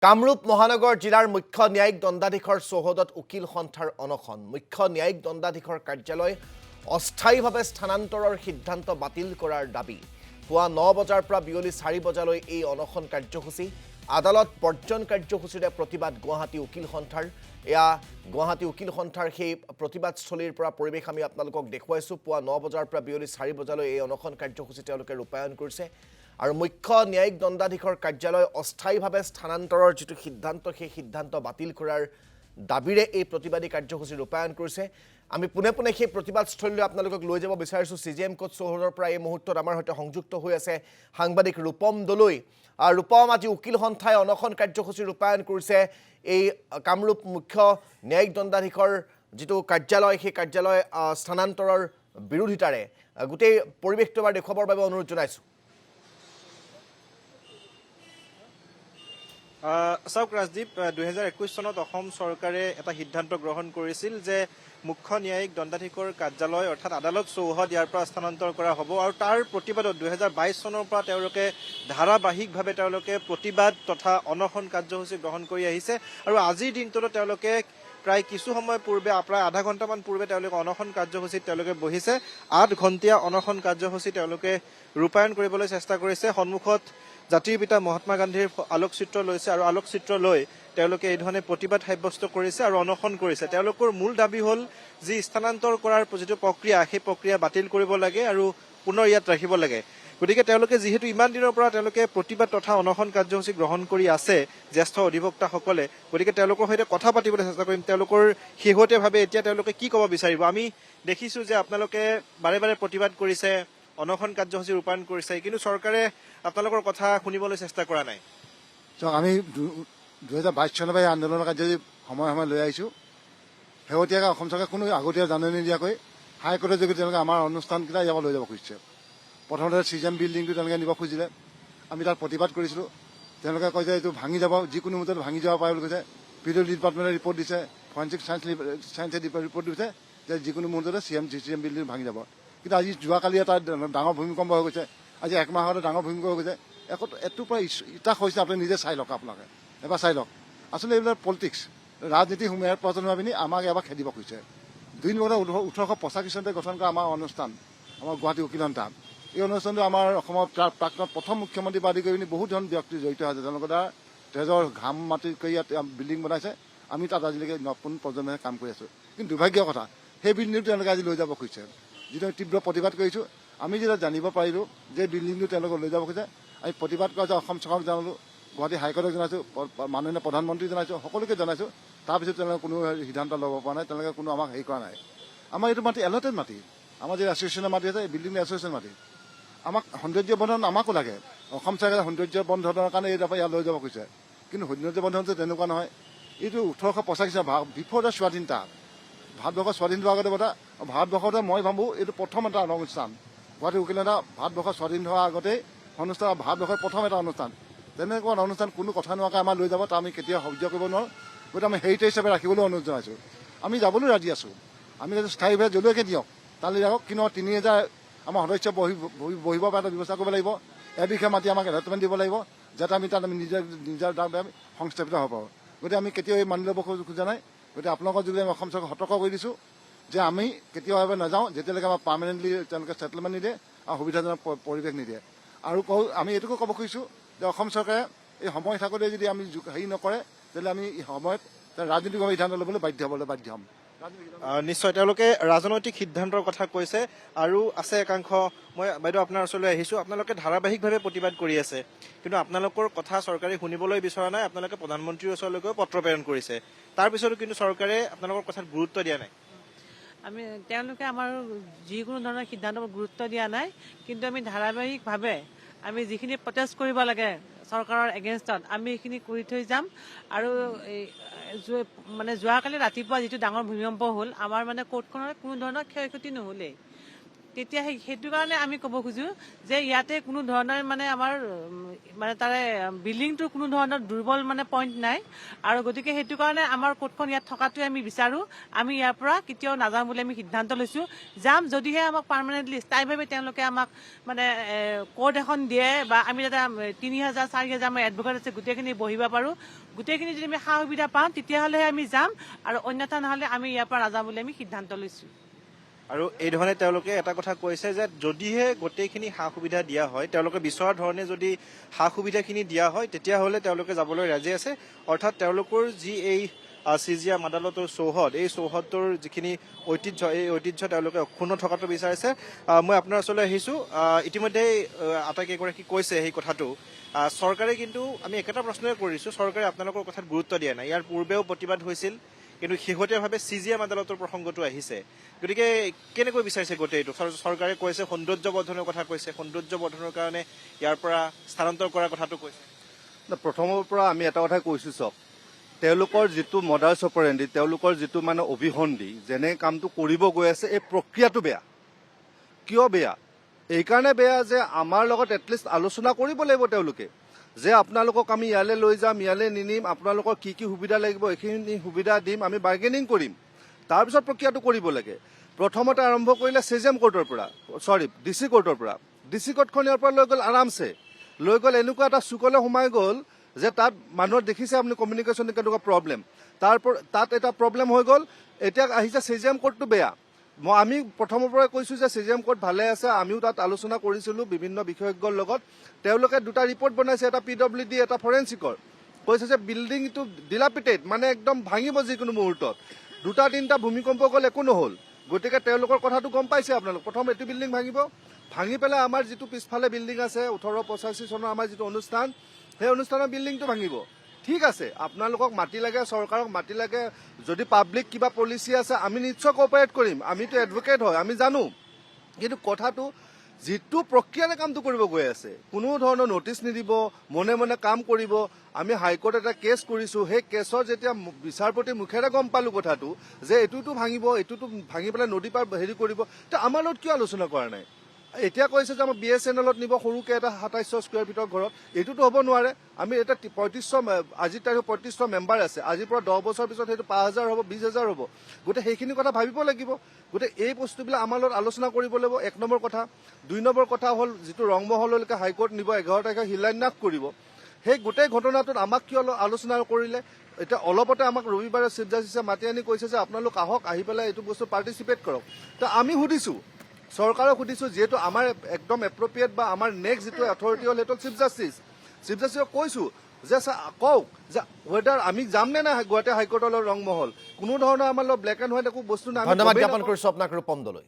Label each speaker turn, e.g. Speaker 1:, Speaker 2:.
Speaker 1: কামৰূপ মহানগৰ জিলাৰ মুখ্য ন্যায়িক দণ্ডাধীশৰ চৌহদত উকিল সন্থাৰ অনশন। মুখ্য ন্যায়িক দণ্ডাধীশৰ কাৰ্যালয় অস্থায়ীভাৱে স্থানান্তৰৰ সিদ্ধান্ত বাতিল কৰাৰ দাবী। পুৱা 9 বজাৰ পৰা বিয়লি 4 বজালৈ এই অনশন কাৰ্যসূচী। আদালত বৰ্জন কাৰ্যসূচীৰে প্ৰতিবাদ গুৱাহাটী উকিল সন্থাৰ। এয়া গুৱাহাটী উকিল সন্থাৰ সেই প্ৰতিবাদস্থলীৰ পৰা পৰিৱেশ আমি আপোনালোকক দেখুৱাইছোঁ। পুৱা 9 বজাৰ পৰা বিয়লি 4 বজালৈ এই অনশন কাৰ্যসূচী তেওঁলোকে ৰূপায়ণ কৰিছে। আৰু মুখ্য ন্যায়িক দণ্ডাধীশৰ কাৰ্যালয় অস্থায়ীভাৱে স্থানান্তৰৰ যিটো সিদ্ধান্ত সেই সিদ্ধান্ত বাতিল কৰাৰ দাবীৰে এই প্ৰতিবাদী কাৰ্যসূচী ৰূপায়ণ কৰিছে। আমি পোনে পোনে সেই প্ৰতিবাদস্থলীলৈ আপোনালোকক লৈ যাব বিচাৰিছোঁ। CJM কোৰ্ট চৌহদৰ পৰা এই মুহূৰ্তত আমাৰ সৈতে সংযুক্ত হৈ আছে সাংবাদিক ৰূপম দলৈ। ৰূপম, আজি উকিল সন্থাই অনশন কাৰ্যসূচী ৰূপায়ণ কৰিছে এই কামৰূপ মুখ্য ন্যায়িক দণ্ডাধীশৰ যিটো কাৰ্যালয় সেই কাৰ্যালয় স্থানান্তৰৰ বিৰোধিতাৰে। গোটেই পৰিৱেশটো এবাৰ দেখুৱাবৰ বাবে অনুৰোধ জনাইছোঁ।
Speaker 2: চাওক ৰাজদীপ, 2021 চনত অসম চৰকাৰে এটা সিদ্ধান্ত গ্ৰহণ কৰিছিল যে মুখ্য ন্যায়িক দণ্ডাধীশৰ কাৰ্যালয় অৰ্থাৎ আদালত চৌহদ ইয়াৰ পৰা স্থানান্তৰ কৰা হ'ব। আৰু তাৰ প্ৰতিবাদত 2022 চনৰ পৰা তেওঁলোকে ধাৰাবাহিকভাৱে তেওঁলোকে প্ৰতিবাদ তথা অনশন কাৰ্যসূচী গ্ৰহণ কৰি আহিছে। আৰু আজিৰ দিনটোতো তেওঁলোকে প্ৰায় কিছু সময় পূৰ্বে প্ৰায় আধা ঘণ্টামান পূৰ্বে তেওঁলোকে অনশন কাৰ্যসূচীত তেওঁলোকে বহিছে। 8 ঘণ্টীয়া অনশন কাৰ্যসূচী তেওঁলোকে ৰূপায়ণ কৰিবলৈ চেষ্টা কৰিছে। সন্মুখত জাতিৰ পিতা মহাত্মা গান্ধীৰ আলোকচিত্ৰ লৈছে আৰু আলোকচিত্ৰ লৈ তেওঁলোকে এই ধৰণে প্ৰতিবাদ সাব্যস্ত কৰিছে আৰু অনশন কৰিছে। তেওঁলোকৰ মূল দাবী হ'ল যি স্থানান্তৰ কৰাৰ যিটো প্ৰক্ৰিয়া সেই প্ৰক্ৰিয়া বাতিল কৰিব লাগে আৰু পুনৰ ইয়াত ৰাখিব লাগে। গতিকে তেওঁলোকে যিহেতু ইমান দিনৰ পৰা তেওঁলোকে প্ৰতিবাদ তথা অনশন কাৰ্যসূচী গ্ৰহণ কৰি আছে জ্যেষ্ঠ অধিবক্তাসকলে, গতিকে তেওঁলোকৰ সৈতে কথা পাতিবলৈ চেষ্টা কৰিম। তেওঁলোকৰ শেহতীয়াভাৱে এতিয়া তেওঁলোকে কি ক'ব বিচাৰিব। আমি দেখিছোঁ যে আপোনালোকে বাৰে বাৰে প্ৰতিবাদ কৰিছে, অনশন কাৰ্যসূচী ৰূপায়ণ কৰিছে, কিন্তু চৰকাৰে আপোনালোকৰ কথা শুনিবলৈ চেষ্টা কৰা নাই।
Speaker 3: আমি 2022 চনৰ পৰা এই আন্দোলনৰ কাৰ্যসূচী সময়ে সময়ে লৈ আহিছোঁ। শেহতীয়াকৈ অসম চৰকাৰে কোনো আগতীয়া জাননী নিদিয়াকৈ হাইকোৰ্টৰ যোগেদি তেওঁলোকে আমাৰ অনুষ্ঠানকেইটা ইয়াৰ পৰা লৈ যাব খুজিছে। প্ৰথমতে CJM বিল্ডিংটো তেওঁলোকে নিব খুজিলে, আমি তাত প্ৰতিবাদ কৰিছিলোঁ। তেওঁলোকে কয় যে এইটো ভাঙি যাব, যিকোনো মুহূৰ্তত ভাঙি যাব পাৰে বুলি কৈছে। PW ডিপাৰ্টমেণ্টে ৰিপৰ্ট দিছে, ফৰেনচিক চায়েন্সে ৰিপৰ্ট দিছে যে যিকোনো মুহূৰ্ততে CJM বিল্ডিং ভাঙি যাব। কিন্তু আজি যোৱাকালি এটা ডাঙৰ ভূমিকম্প হৈ গৈছে, আজি 1 মাহতে ডাঙৰ ভূমিকম্প হৈ গৈছে। এইটোৰ পৰা ইটা হৈছে, আপুনি নিজে চাই লওক, আপোনালোকে এবাৰ চাই লওক। আচলতে এইবিলাক পলিটিক্স, ৰাজনীতি সোমোৱাৰ প্ৰয়োজন হৈ পিনি আমাক এবাৰ খেদিব খুজিছে। 2 নৱেম্বৰ 1885 চনতে গঠন কৰা আমাৰ অনুষ্ঠান, আমাৰ গুৱাহাটী উকিল সন্থা, এই অনুষ্ঠানটো আমাৰ অসমৰ প্ৰাক্তন প্ৰথম মুখ্যমন্ত্ৰী বাদ দি কৰি পিনি বহুত ধৰণৰ ব্যক্তি জড়িত আছে। তেওঁলোকৰ দ্বাৰা তেজৰ ঘাম মাটি কৰি ইয়াত বিল্ডিং বনাইছে। আমি তাত আজিলৈকে নতুন প্ৰজন্মই কাম কৰি আছোঁ। কিন্তু দুৰ্ভাগ্যৰ কথা, সেই বিল্ডিংটো তেওঁলোকে আজি লৈ যাব খুজিছে। যিটো তীব্ৰ প্ৰতিবাদ কৰিছোঁ। আমি যেতিয়া জানিব পাৰিলোঁ যে বিল্ডিংটো তেওঁলোকে লৈ যাব খুজিছে, আমি প্ৰতিবাদ কৰা অসম চৰকাৰক জনালোঁ, গুৱাহাটী হাইকোৰ্টক জনাইছোঁ, মাননীয় প্ৰধানমন্ত্ৰীক জনাইছোঁ, সকলোকে জনাইছোঁ। তাৰপিছত তেওঁলোকে কোনো সিদ্ধান্ত ল'ব পৰা নাই, তেওঁলোকে কোনো আমাক হেৰি কৰা নাই। আমাৰ এইটো মাটি এলটেড মাটি, আমাৰ যি এছ'চিয়েশ্যনৰ মাটি আছে, এই বিল্ডিং এছ'চিয়েশ্যন মাটি। আমাক সৌন্দৰ্য বন্ধন আমাকো লাগে। অসম চৰকাৰে সৌন্দৰ্য বন্ধনৰ কাৰণে এই তাৰপৰা ইয়াত লৈ যাব খুজিছে। কিন্তু সৌন্দৰ্য বন্ধনটো তেনেকুৱা নহয়। এইটো 1885 চনৰ বিফৰ দ্য স্বাধীনতা, ভাৰতবৰ্ষৰ স্বাধীন হোৱাৰ আগতে কথা। ভাৰতবৰ্ষতে মই ভাবোঁ এইটো প্ৰথম এটা অনুষ্ঠান। গুৱাহাটী উকিল সন্থা ভাৰতবৰ্ষ স্বাধীন হোৱাৰ আগতেই অনুষ্ঠান, ভাৰতবৰ্ষৰ প্ৰথম এটা অনুষ্ঠান। তেনেকুৱা অনুষ্ঠান কোনো কথা নোহোৱাকৈ আমাৰ লৈ যাব, তাৰ আমি কেতিয়াও সহ্য কৰিব নোৱাৰোঁ। গতিকে আমি হেৰিটেজ হিচাপে ৰাখিবলৈ অনুৰোধ জনাইছোঁ। আমি যাবলৈ ৰাজি আছোঁ। আমি যদি স্থায়ীভাৱে জলৈকে দিয়ক তালৈ যাওক, কিন্তু 3000 আমাৰ সদস্য বহিব পৰা এটা ব্যৱস্থা কৰিব লাগিব। এবিঘা মাটি আমাক এলটমেণ্ট দিব লাগিব, যাতে আমি তাত নিজৰ দ্বাৰা আমি সংস্থাপিত হ'ব পাৰোঁ। গতিকে আমি কেতিয়াও এই মানি ল'ব খোজা নাই। গতিকে আপোনালোকৰ যোগেদি আমি অসম চৰকাৰক সতৰ্ক কৰি দিছোঁ যে আমি কেতিয়াও নাযাওঁ যেতিয়ালৈকে আমাৰ পাৰ্মানেণ্টলি তেওঁলোকে ছেটেলমেণ্ট নিদিয়ে আৰু সুবিধাজনক পৰিৱেশ নিদিয়ে। আৰু আমি এইটোকো ক'ব খুজিছোঁ যে অসম চৰকাৰে এই সময় থাকোঁতে যদি আমি হেৰি নকৰে, তেতিয়াহ'লে আমি এই সময়ত ৰাজনৈতিকভাৱে সিদ্ধান্ত ল'বলৈ বাধ্য হ'ম।
Speaker 2: নিশ্চয় তেওঁলোকে ৰাজনৈতিক সিদ্ধান্তৰ কথা কৈছে। আৰু আছে একাংশ, মই বাইদেউ আপোনাৰ ওচৰলৈ আহিছোঁ। আপোনালোকে ধাৰাবাহিকভাৱে প্ৰতিবাদ কৰি আছে, কিন্তু আপোনালোকৰ কথা চৰকাৰে শুনিবলৈ বিচৰা নাই। আপোনালোকে প্ৰধানমন্ত্ৰীৰ ওচৰলৈকেও পত্ৰ প্ৰেৰণ কৰিছে, তাৰপিছতো কিন্তু চৰকাৰে আপোনালোকৰ কথাত গুৰুত্ব দিয়া নাই।
Speaker 4: তেওঁলোকে আমাৰ যিকোনো ধৰণৰ সিদ্ধান্তত গুৰুত্ব দিয়া নাই, কিন্তু আমি ধাৰাবাহিকভাৱে আমি যিখিনি প্ৰটেষ্ট কৰিব লাগে চৰকাৰৰ এগেইনষ্টত আমি এইখিনি কৰি থৈ যাম। আৰু যোৱাকালি ৰাতিপুৱা যিটো ডাঙৰ ভূমিকম্প হ'ল, আমাৰ কোৰ্টখনৰ কোনো ধৰণৰ ক্ষয় ক্ষতি নহ'লেই। তেতিয়া সেইটো কাৰণে আমি ক'ব খোজো যে ইয়াতে কোনো ধৰণৰ মানে আমাৰ মানে তাৰে বিল্ডিংটোৰ কোনো ধৰণৰ দুৰ্বল মানে পইণ্ট নাই আৰু গতিকে সেইটো কাৰণে আমাৰ কোৰ্টখন ইয়াত থকাটোৱে আমি বিচাৰোঁ আমি ইয়াৰ পৰা কেতিয়াও নাযাম বুলি আমি সিদ্ধান্ত লৈছোঁ যাম যদিহে আমাক পাৰ্মানেণ্টলি স্থায়ীভাৱে তেওঁলোকে আমাক মানে কোৰ্ট এখন দিয়ে বা আমি যাতে ৩,০০০ ৪,০০০ আমাৰ এডভকেট আছে গোটেইখিনি বহিব পাৰোঁ গোটেইখিনি যদি আমি সা সুবিধা পাওঁ তেতিয়াহ'লেহে আমি যাম আৰু অন্যথা নহ'লে আমি ইয়াৰ পৰা নাযাম বুলি আমি সিদ্ধান্ত লৈছোঁ
Speaker 2: আৰু এই ধৰণে তেওঁলোকে এটা কথা কৈছে যে যদিহে গোটেইখিনি সা সুবিধা দিয়া হয় তেওঁলোকে বিচৰা ধৰণে যদি সা সুবিধাখিনি দিয়া হয় তেতিয়াহ'লে তেওঁলোকে যাবলৈ ৰাজি আছে অৰ্থাৎ তেওঁলোকৰ যি এই চিজিএম আদালতৰ চৌহদ এই চৌহদটোৰ যিখিনি ঐতিহ্য এই ঐতিহ্য তেওঁলোকে অক্ষুণ্ণ থকাটো বিচাৰিছে মই আপোনাৰ ওচৰলৈ আহিছোঁ ইতিমধ্যে আটাইকেইগৰাকী কৈছে সেই কথাটো চৰকাৰে কিন্তু আমি একেটা প্ৰশ্নই কৰিছোঁ চৰকাৰে আপোনালোকৰ কথাত গুৰুত্ব দিয়া নাই ইয়াৰ পূৰ্বেও প্ৰতিবাদ হৈছিল কিন্তু শেহতীয়াভাৱে চিজিএম আদালতৰ প্ৰসংগটো আহিছে গতিকে কেনেকৈ বিচাৰিছে গোটেইটো চৰকাৰে কৈছে সৌন্দৰ্য বৰ্ধনৰ কথা কৈছে সৌন্দৰ্য বৰ্ধনৰ কাৰণে ইয়াৰ পৰা স্থানান্তৰ কৰাৰ কথাটো কৈছে
Speaker 5: প্ৰথমৰ পৰা আমি এটা কথাই কৈছোঁ চাওক তেওঁলোকৰ যিটো মডাৰ্ছ অপাৰেণ্ডি তেওঁলোকৰ যিটো মানে অভিসন্ধি যেনে কামটো কৰিব গৈ আছে এই প্ৰক্ৰিয়াটো বেয়া কিয় বেয়া এইকাৰণে বেয়া যে আমাৰ লগত এটলিষ্ট আলোচনা কৰিব লাগিব তেওঁলোকে যে আপোনালোকক আমি ইয়ালৈ লৈ যাম ইয়ালৈ নিনিম আপোনালোকৰ কি কি সুবিধা লাগিব এইখিনি সুবিধা দিম আমি বাৰ্গেনিং কৰিম তাৰপিছত প্ৰক্ৰিয়াটো কৰিব লাগে প্ৰথমতে আৰম্ভ কৰিলে চিজিএম কোৰ্টৰ পৰা ডিচি কোৰ্টৰ পৰা ডিচি কোৰ্টখন ইয়াৰ পৰা লৈ গ'ল আৰামছে লৈ গ'ল এনেকুৱা এটা চুকলে সোমাই গ'ল যে তাত মানুহৰ দেখিছে আপুনি কমিউনিকেশ্যন কেনেকুৱা প্ৰব্লেম তাত এটা প্ৰব্লেম হৈ গ'ল এতিয়া আহিছে চিজিএম কোৰ্টটো বেয়া আমি প্ৰথমৰ পৰাই কৈছোঁ যে চিজিএম কোৰ্ট ভালে আছে আমিও তাত আলোচনা কৰিছিলোঁ বিভিন্ন বিশেষজ্ঞৰ লগত তেওঁলোকে দুটা ৰিপৰ্ট বনাইছে এটা PWD এটা ফৰেঞ্চিকৰ কৈছে যে বিল্ডিংটো ডিলাপিটেড মানে একদম ভাঙিব যিকোনো মুহূৰ্তত ২-৩টা ভূমিকম্প গ'ল একো নহ'ল গতিকে তেওঁলোকৰ কথাটো গম পাইছে আপোনালোক প্ৰথম এইটো বিল্ডিং ভাঙি পেলাই আমাৰ যিটো পিছফালে বিল্ডিং আছে ১৮৮৫ চনৰ আমাৰ যিটো অনুষ্ঠান সেই অনুষ্ঠানৰ বিল্ডিংটো ভাঙিব ঠিক আছে আপোনালোকক মাটি লাগে চৰকাৰক মাটি লাগে যদি পাব্লিক কিবা পলিচি আছে আমি নিশ্চয় কোঅপাৰেট কৰিম আমিতো এডভকেট হয় আমি জানো কিন্তু কথাটো যিটো প্ৰক্ৰিয়াৰে কামটো কৰিব গৈ আছে কোনো ধৰণৰ নটিচ নিদিব মনে মনে কাম কৰিব আমি হাইকোৰ্ট এটা কেছ কৰিছোঁ সেই কেছৰ যেতিয়া বিচাৰপতিৰ মুখেৰে গম পালোঁ কথাটো যে এইটোতো ভাঙি পেলাই নদী পাৰ হেৰি কৰিব তে আমাৰ লগত কিয় আলোচনা কৰা নাই এতিয়া কৈছে যে আমাৰ BSNLত নিব সৰুকৈ এটা ২৭০০ স্কুৱেৰ ফিটৰ ঘৰত এইটোতো হ'ব নোৱাৰে আমি এটা ৩৫০০ আজিৰ তাৰিখত ৩৫০০ মেম্বাৰ আছে আজিৰ পৰা ১০ বছৰ পিছত সেইটো ৫,০০০ হ'ব ২০,০০০ হ'ব গতিকে সেইখিনি কথা ভাবিব লাগিব গতিকে এই বস্তুবিলাক আমাৰ লগত আলোচনা কৰিব লাগিব ১ নম্বৰ কথা ২ নম্বৰ কথা হ'ল যিটো ৰংমহললৈকে হাইকোৰ্ট নিব ১১ তাৰিখে শিলান্যাস কৰিব সেই গোটেই ঘটনাটোত আমাক কিয় আলোচনা কৰিলে এতিয়া অলপতে আমাক ৰবিবাৰে চিফ জাষ্টিছে মাতি আনি কৈছে যে আপোনালোক আহক আহি পেলাই এইটো বস্তু পাৰ্টিচিপেট কৰক তো আমি সুধিছোঁ চৰকাৰক সুধিছোঁ যিহেতু আমাৰ একদম এপ্ৰপ্ৰিয়েট বা আমাৰ নেক্সট যিটো অথৰিটি হ'ল সেইটো চিফ জাষ্টিছক কৈছোঁ যে কওক যে ৱেডাৰ আমি যাম নে নাই গুৱাহাটী হাইকোৰ্টলৈ ৰংমহল কোনো ধৰণৰ আমাৰ লগত ব্লেক এণ্ড হোৱাইট একো বস্তু নাই
Speaker 1: ধন্যবাদ জ্ঞাপন কৰিছোঁ আপোনাক ৰূপম দলৈ